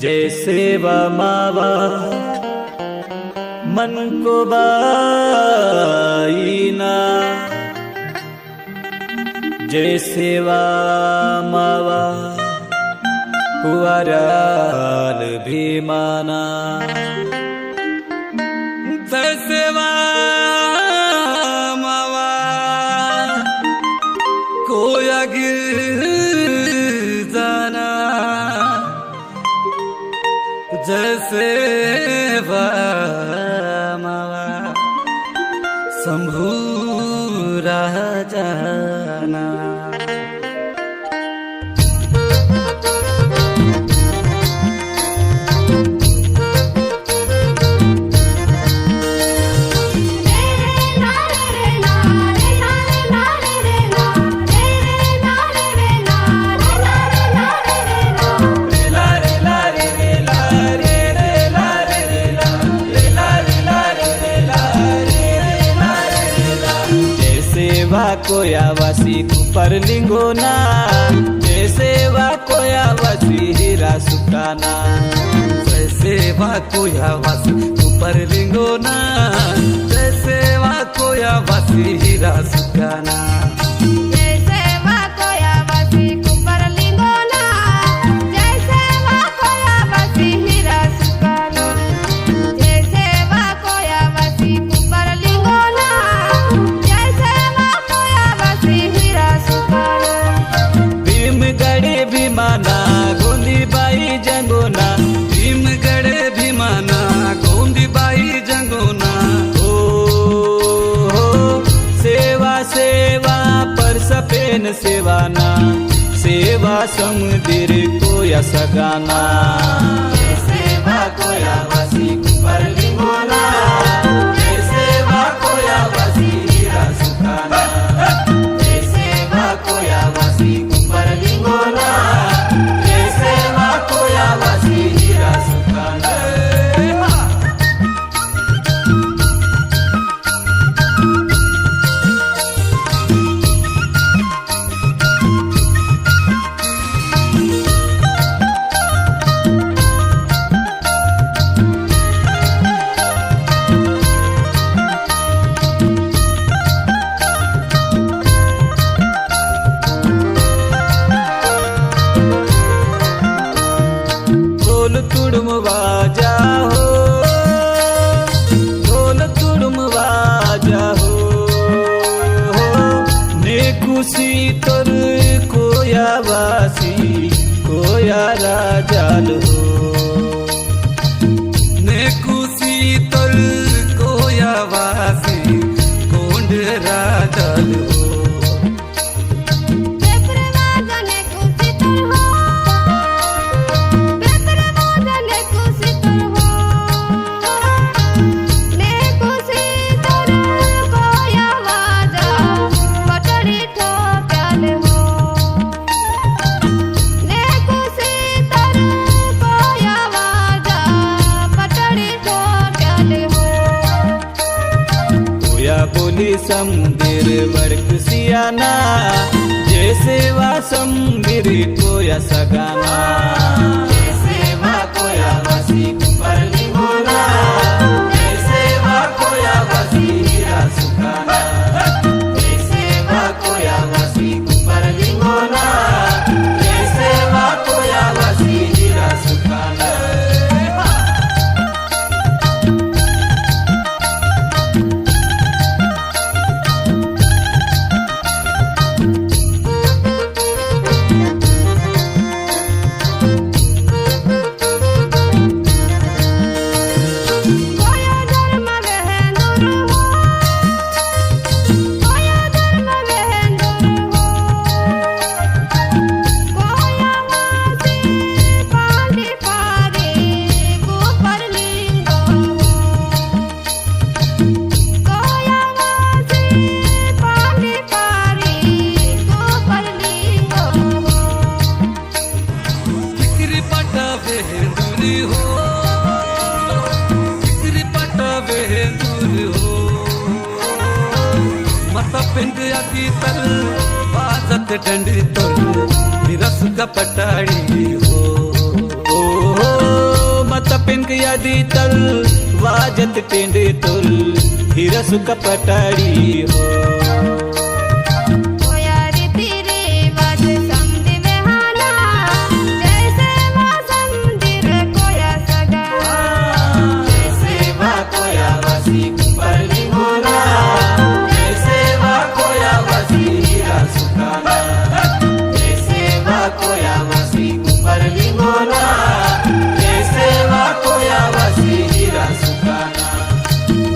जैसे मावा मन को बाईना, जैसे मावा कुआराल भी माना, जैसे मावा कोया गिर जाना, जैसे मावा शंभूरा जाना। कोया वासी कुपर लिंगोना, जैसे वा कोया वासी हीरा सुकाना, जैसे वा कोया वासी कुपर लिंगोना, जैसे वा कोया वासी हीरा सुकाना। भीमाना गोंदी बाई जंगोना, भीमगढ़े भीमाना गोंदी बाई जंगोना। ओ सेवा सेवा पर सपेन सेवाना, सेवा समुद्र को या सगाना, सेवा कोया वासी कुपर लिंगोना, सेवा कोया वासी हीरा सुकाना, सेवा कोया वासी कुपर लिंगोना, सेवा कोया वासी हीरा सुकाना। तुड़म बाजा हो, ढोल तुड़म बाजा हो, ने खुशी तोर कोया वासी कोया राजाल हो, ने खुशी तोर कोया वासी कोंड राजाल हो। बोली समदिर वर्क सियाना, जैसे वा समदिर कोया सगाना, जैसे वा कोया वासी कुपर लिंगोना, जैसे वा कोया वासी हीरा सुकाना, जैसे वा कोया वासी कुपर लिंगोना, जैसे वा कोया वासी हीरा सुकाना। पिंड अति तल बाजत डंडी तोल निरस का पटाड़ी हो। नदी तल वाजत टेंडे तुल हिरस कपटाड़ी हो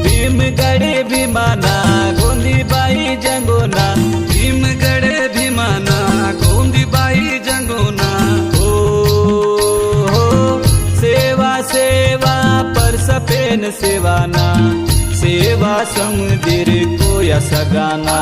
भीमगढ़े भीमाना गोंदीबाई जंगोना भीमगढ़े भीमाना गोंदीबाई जंगोना हो सेवा सेवा पर सपेन सेवाना सेवा समुदिर को या सगाना।